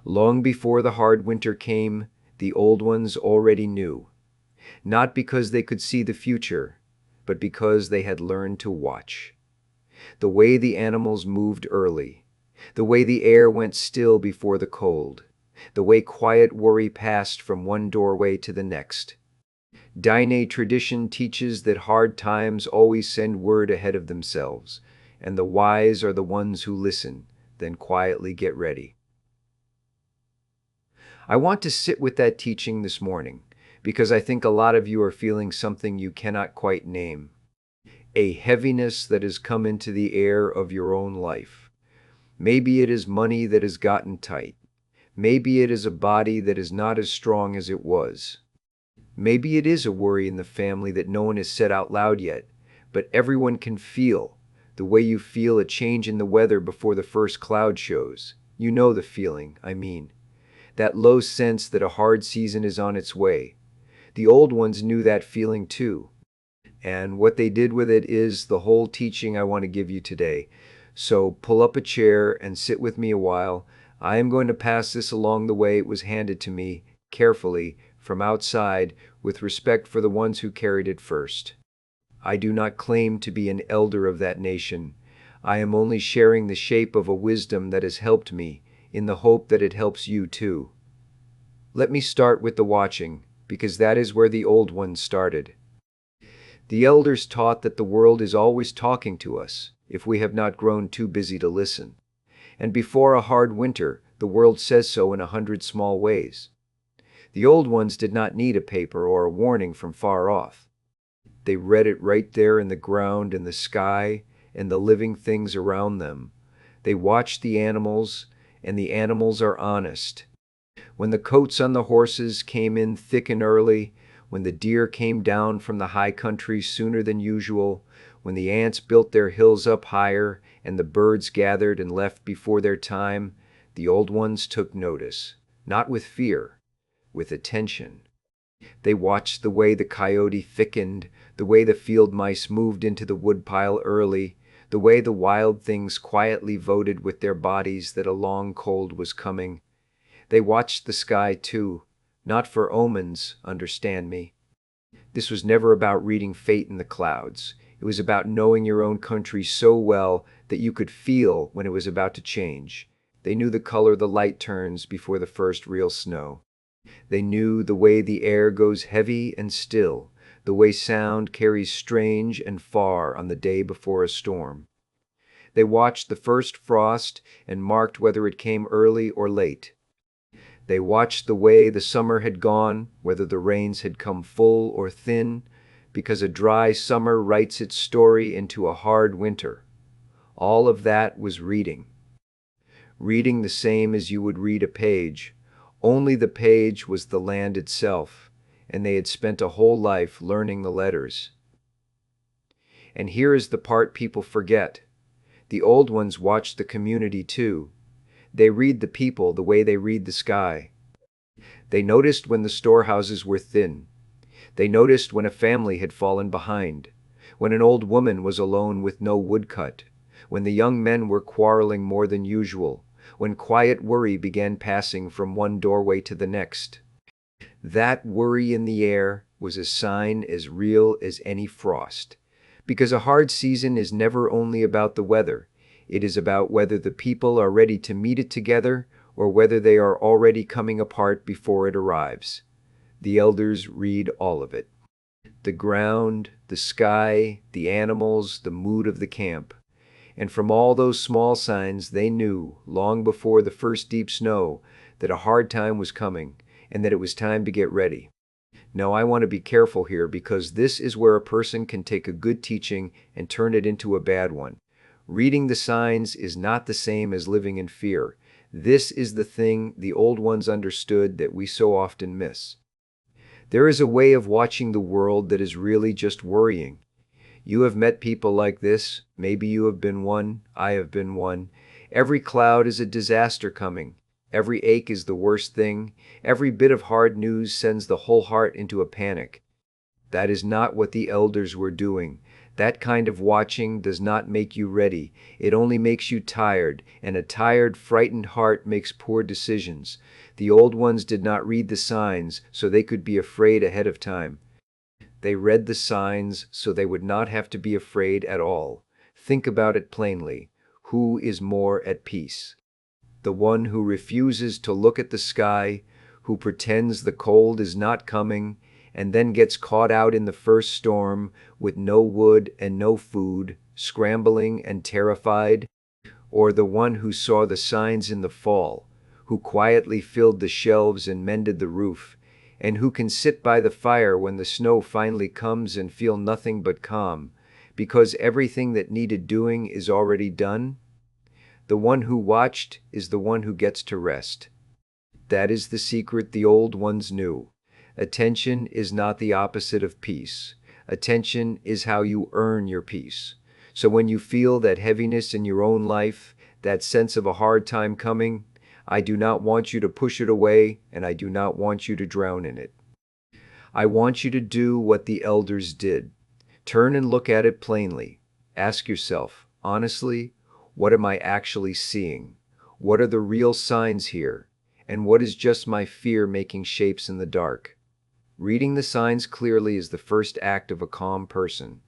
Long before the hard winter came, the old ones already knew, not because they could see the future, but because they had learned to watch. The way the animals moved early, the way the air went still before the cold, the way quiet worry passed from one doorway to the next. Diné tradition teaches that hard times always send word ahead of themselves, and the wise are the ones who listen, then quietly get ready. I want to sit with that teaching this morning, because I think a lot of you are feeling something you cannot quite name. A heaviness that has come into the air of your own life. Maybe it is money that has gotten tight. Maybe it is a body that is not as strong as it was. Maybe it is a worry in the family that no one has said out loud yet, but everyone can feel, the way you feel a change in the weather before the first cloud shows. You know the feeling, I mean. That low sense that a hard season is on its way. The old ones knew that feeling too. And what they did with it is the whole teaching I want to give you today. So pull up a chair and sit with me a while. I am going to pass this along the way it was handed to me, carefully, from outside, with respect for the ones who carried it first. I do not claim to be an elder of that nation. I am only sharing the shape of a wisdom that has helped me, in the hope that it helps you too. Let me start with the watching, because that is where the old ones started. The elders taught that the world is always talking to us, if we have not grown too busy to listen. And before a hard winter, the world says so in 100 small ways. The old ones did not need a paper or a warning from far off. They read it right there in the ground and the sky and the living things around them. They watched the animals, and the animals are honest. When the coats on the horses came in thick and early, when the deer came down from the high country sooner than usual, when the ants built their hills up higher and the birds gathered and left before their time, the old ones took notice, not with fear, with attention. They watched the way the coyote thickened, the way the field mice moved into the woodpile early, the way the wild things quietly voted with their bodies that a long cold was coming. They watched the sky too, not for omens, understand me. This was never about reading fate in the clouds. It was about knowing your own country so well that you could feel when it was about to change. They knew the color the light turns before the first real snow. They knew the way the air goes heavy and still, the way sound carries strange and far on the day before a storm. They watched the first frost and marked whether it came early or late. They watched the way the summer had gone, whether the rains had come full or thin, because a dry summer writes its story into a hard winter. All of that was reading. Reading the same as you would read a page, only the page was the land itself, and they had spent a whole life learning the letters. And here is the part people forget. The old ones watch the community too. They read the people the way they read the sky. They noticed when the storehouses were thin. They noticed when a family had fallen behind, when an old woman was alone with no woodcut, when the young men were quarreling more than usual, when quiet worry began passing from one doorway to the next. That worry in the air was a sign as real as any frost, because a hard season is never only about the weather. It is about whether the people are ready to meet it together or whether they are already coming apart before it arrives. The elders read all of it. The ground, the sky, the animals, the mood of the camp. And from all those small signs they knew, long before the first deep snow, that a hard time was coming and that it was time to get ready. Now I want to be careful here because this is where a person can take a good teaching and turn it into a bad one. Reading the signs is not the same as living in fear. This is the thing the old ones understood that we so often miss. There is a way of watching the world that is really just worrying. You have met people like this. Maybe you have been one. I have been one. Every cloud is a disaster coming. Every ache is the worst thing. Every bit of hard news sends the whole heart into a panic. That is not what the elders were doing. That kind of watching does not make you ready. It only makes you tired, and a tired, frightened heart makes poor decisions. The old ones did not read the signs, so they could be afraid ahead of time. They read the signs so they would not have to be afraid at all. Think about it plainly. Who is more at peace? The one who refuses to look at the sky, who pretends the cold is not coming, and then gets caught out in the first storm with no wood and no food, scrambling and terrified? Or the one who saw the signs in the fall, who quietly filled the shelves and mended the roof, and who can sit by the fire when the snow finally comes and feel nothing but calm, because everything that needed doing is already done? The one who watched is the one who gets to rest. That is the secret the old ones knew. Attention is not the opposite of peace. Attention is how you earn your peace. So when you feel that heaviness in your own life, that sense of a hard time coming, I do not want you to push it away, and I do not want you to drown in it. I want you to do what the elders did. Turn and look at it plainly. Ask yourself, honestly, what am I actually seeing? What are the real signs here? And what is just my fear making shapes in the dark? Reading the signs clearly is the first act of a calm person.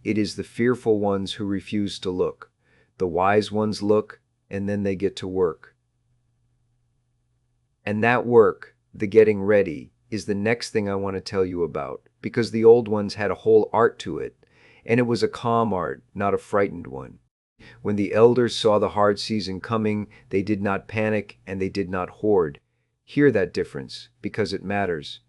It is the fearful ones who refuse to look. The wise ones look, and then they get to work. And that work, the getting ready, is the next thing I want to tell you about, because the old ones had a whole art to it, and it was a calm art, not a frightened one. When the elders saw the hard season coming, they did not panic and they did not hoard. Hear that difference, because it matters.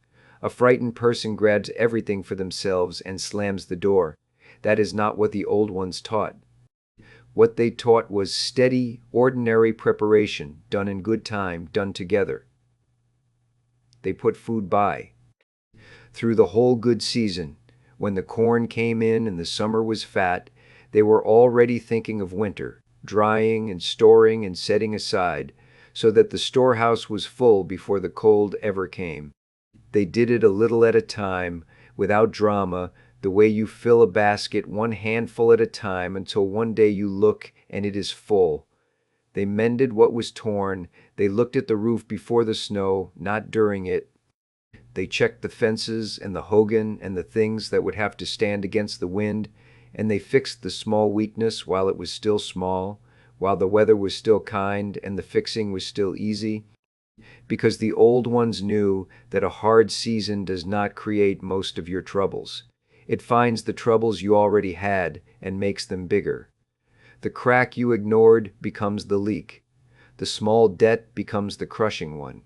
A frightened person grabs everything for themselves and slams the door. That is not what the old ones taught. What they taught was steady, ordinary preparation, done in good time, done together. They put food by. Through the whole good season, when the corn came in and the summer was fat, they were already thinking of winter, drying and storing and setting aside, so that the storehouse was full before the cold ever came. They did it a little at a time, without drama, the way you fill a basket one handful at a time until one day you look and it is full. They mended what was torn. They looked at the roof before the snow, not during it. They checked the fences and the hogan and the things that would have to stand against the wind, and they fixed the small weakness while it was still small, while the weather was still kind and the fixing was still easy. Because the old ones knew that a hard season does not create most of your troubles. It finds the troubles you already had and makes them bigger. The crack you ignored becomes the leak. The small debt becomes the crushing one.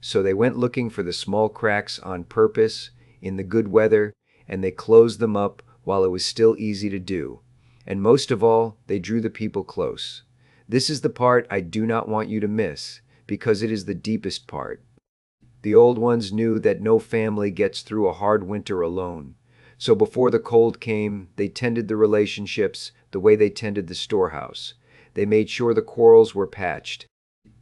So they went looking for the small cracks on purpose, in the good weather, and they closed them up while it was still easy to do. And most of all, they drew the people close. This is the part I do not want you to miss, because it is the deepest part. The old ones knew that no family gets through a hard winter alone. So before the cold came, they tended the relationships the way they tended the storehouse. They made sure the quarrels were patched.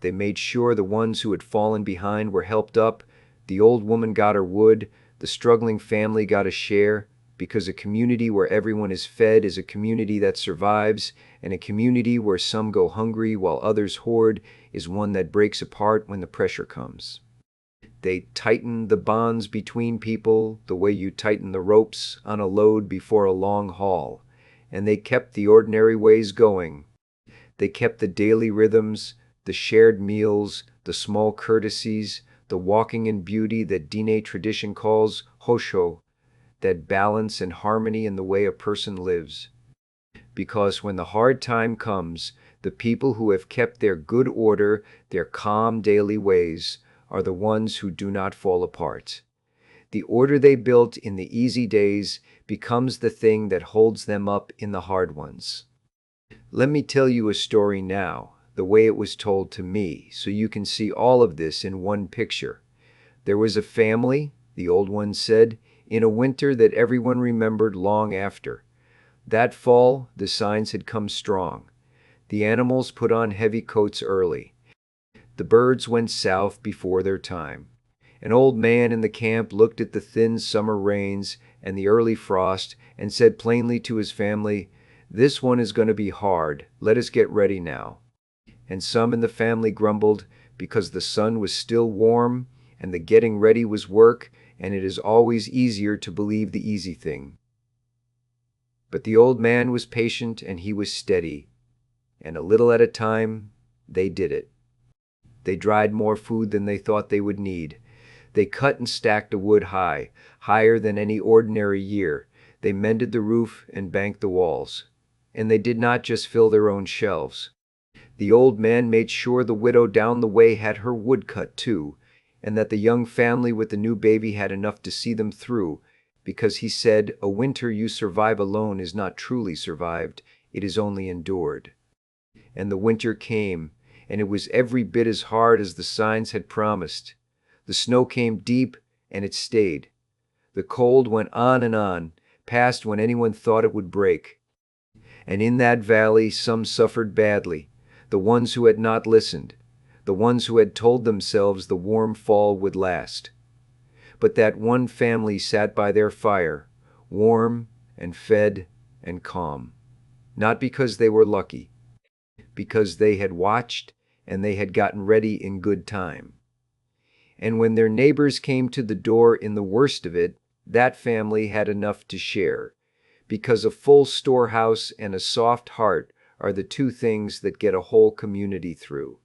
They made sure the ones who had fallen behind were helped up. The old woman got her wood. The struggling family got a share, because a community where everyone is fed is a community that survives, and a community where some go hungry while others hoard is one that breaks apart when the pressure comes. They tightened the bonds between people the way you tighten the ropes on a load before a long haul, and they kept the ordinary ways going. They kept the daily rhythms, the shared meals, the small courtesies, the walking in beauty that Diné tradition calls hosho, that balance and harmony in the way a person lives. Because when the hard time comes, the people who have kept their good order, their calm daily ways, are the ones who do not fall apart. The order they built in the easy days becomes the thing that holds them up in the hard ones. Let me tell you a story now, the way it was told to me, so you can see all of this in one picture. There was a family, the old one said, in a winter that everyone remembered long after. That fall, the signs had come strong. The animals put on heavy coats early. The birds went south before their time. An old man in the camp looked at the thin summer rains and the early frost and said plainly to his family, "This one is going to be hard. Let us get ready now." And some in the family grumbled because the sun was still warm and the getting ready was work, and it is always easier to believe the easy thing. But the old man was patient and he was steady, and a little at a time, they did it. They dried more food than they thought they would need. They cut and stacked the wood high, higher than any ordinary year. They mended the roof and banked the walls. And they did not just fill their own shelves. The old man made sure the widow down the way had her wood cut too, and that the young family with the new baby had enough to see them through, because he said, "A winter you survive alone is not truly survived, it is only endured." And the winter came, and it was every bit as hard as the signs had promised. The snow came deep, and it stayed. The cold went on, past when anyone thought it would break. And in that valley some suffered badly, the ones who had not listened, the ones who had told themselves the warm fall would last. But that one family sat by their fire, warm and fed and calm, not because they were lucky, because they had watched and they had gotten ready in good time. And when their neighbors came to the door in the worst of it, that family had enough to share, because a full storehouse and a soft heart are the two things that get a whole community through.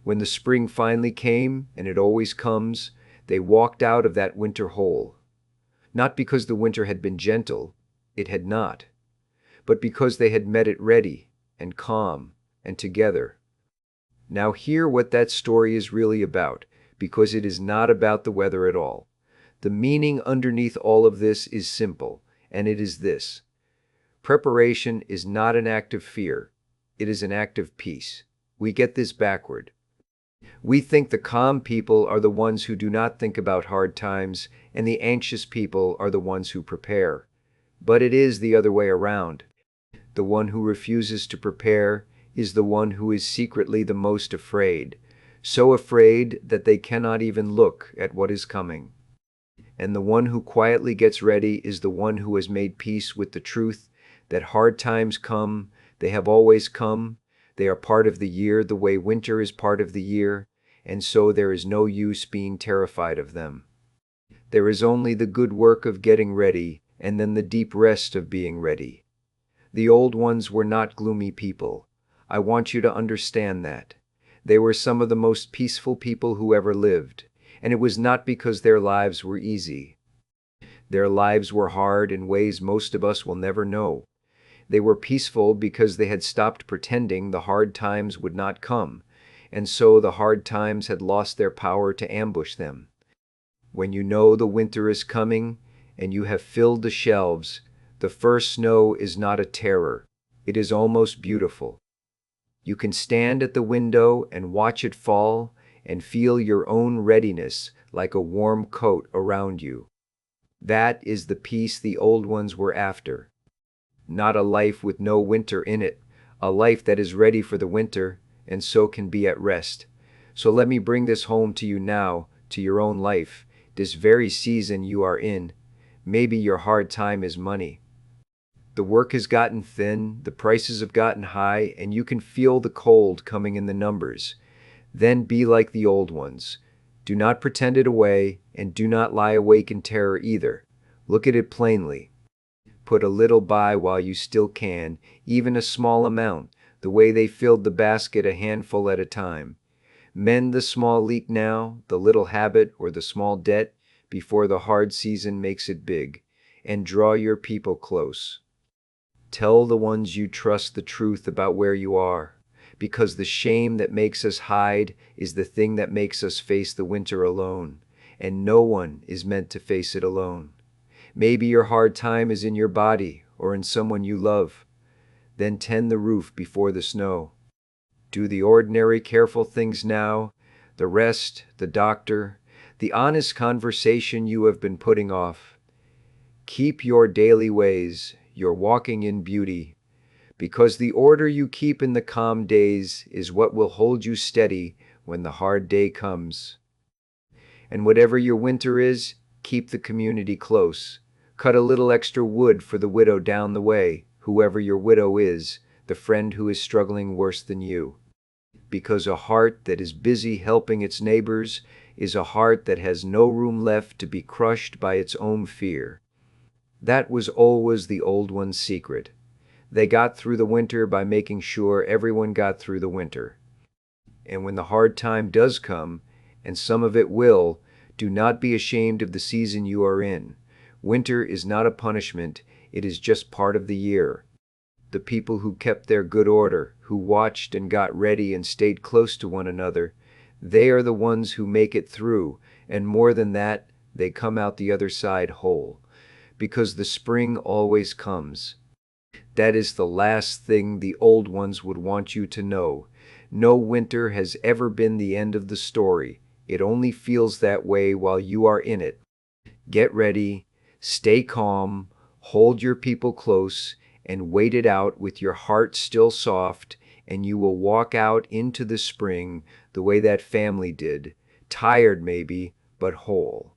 When the spring finally came, and it always comes, they walked out of that winter hole. Not because the winter had been gentle, it had not, but because they had met it ready and calm and together. Now hear what that story is really about, because it is not about the weather at all. The meaning underneath all of this is simple, and it is this: preparation is not an act of fear, it is an act of peace. We get this backward. We think the calm people are the ones who do not think about hard times, and the anxious people are the ones who prepare. But it is the other way around. The one who refuses to prepare is the one who is secretly the most afraid, so afraid that they cannot even look at what is coming. And the one who quietly gets ready is the one who has made peace with the truth that hard times come, they have always come, they are part of the year the way winter is part of the year, and so there is no use being terrified of them. There is only the good work of getting ready, and then the deep rest of being ready. The old ones were not gloomy people. I want you to understand that. They were some of the most peaceful people who ever lived, and it was not because their lives were easy. Their lives were hard in ways most of us will never know. They were peaceful because they had stopped pretending the hard times would not come, and so the hard times had lost their power to ambush them. When you know the winter is coming, and you have filled the shelves, the first snow is not a terror. It is almost beautiful. You can stand at the window and watch it fall and feel your own readiness like a warm coat around you. That is the peace the old ones were after. Not a life with no winter in it, a life that is ready for the winter and so can be at rest. So let me bring this home to you now, to your own life, this very season you are in. Maybe your hard time is money. The work has gotten thin, the prices have gotten high, and you can feel the cold coming in the numbers. Then be like the old ones. Do not pretend it away, and do not lie awake in terror either. Look at it plainly. Put a little by while you still can, even a small amount, the way they filled the basket a handful at a time. Mend the small leak now, the little habit or the small debt, before the hard season makes it big, and draw your people close. Tell the ones you trust the truth about where you are, because the shame that makes us hide is the thing that makes us face the winter alone, and no one is meant to face it alone. Maybe your hard time is in your body or in someone you love. Then tend the roof before the snow. Do the ordinary careful things now, the rest, the doctor, the honest conversation you have been putting off. Keep your daily ways, your walking in beauty, because the order you keep in the calm days is what will hold you steady when the hard day comes. And whatever your winter is, keep the community close. Cut a little extra wood for the widow down the way, whoever your widow is, the friend who is struggling worse than you. Because a heart that is busy helping its neighbors is a heart that has no room left to be crushed by its own fear. That was always the old one's secret. They got through the winter by making sure everyone got through the winter. And when the hard time does come, and some of it will, do not be ashamed of the season you are in. Winter is not a punishment, it is just part of the year. The people who kept their good order, who watched and got ready and stayed close to one another, they are the ones who make it through, and more than that, they come out the other side whole. Because the spring always comes. That is the last thing the old ones would want you to know. No winter has ever been the end of the story. It only feels that way while you are in it. Get ready, stay calm, hold your people close, and wait it out with your heart still soft, and you will walk out into the spring the way that family did, tired maybe, but whole.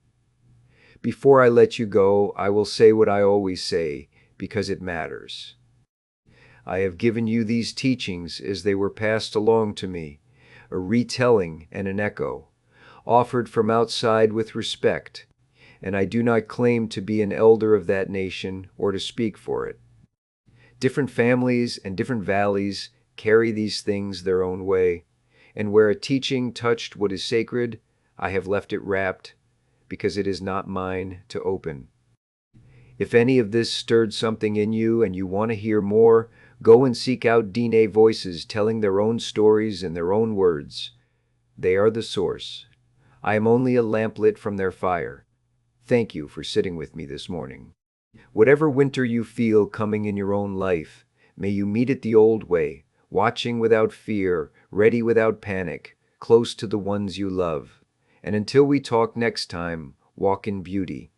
Before I let you go, I will say what I always say, because it matters. I have given you these teachings as they were passed along to me, a retelling and an echo, offered from outside with respect, and I do not claim to be an elder of that nation or to speak for it. Different families and different valleys carry these things their own way, and where a teaching touched what is sacred, I have left it wrapped, because it is not mine to open. If any of this stirred something in you and you want to hear more, go and seek out Diné voices telling their own stories in their own words. They are the source. I am only a lamplit from their fire. Thank you for sitting with me this morning. Whatever winter you feel coming in your own life, may you meet it the old way, watching without fear, ready without panic, close to the ones you love. And until we talk next time, walk in beauty.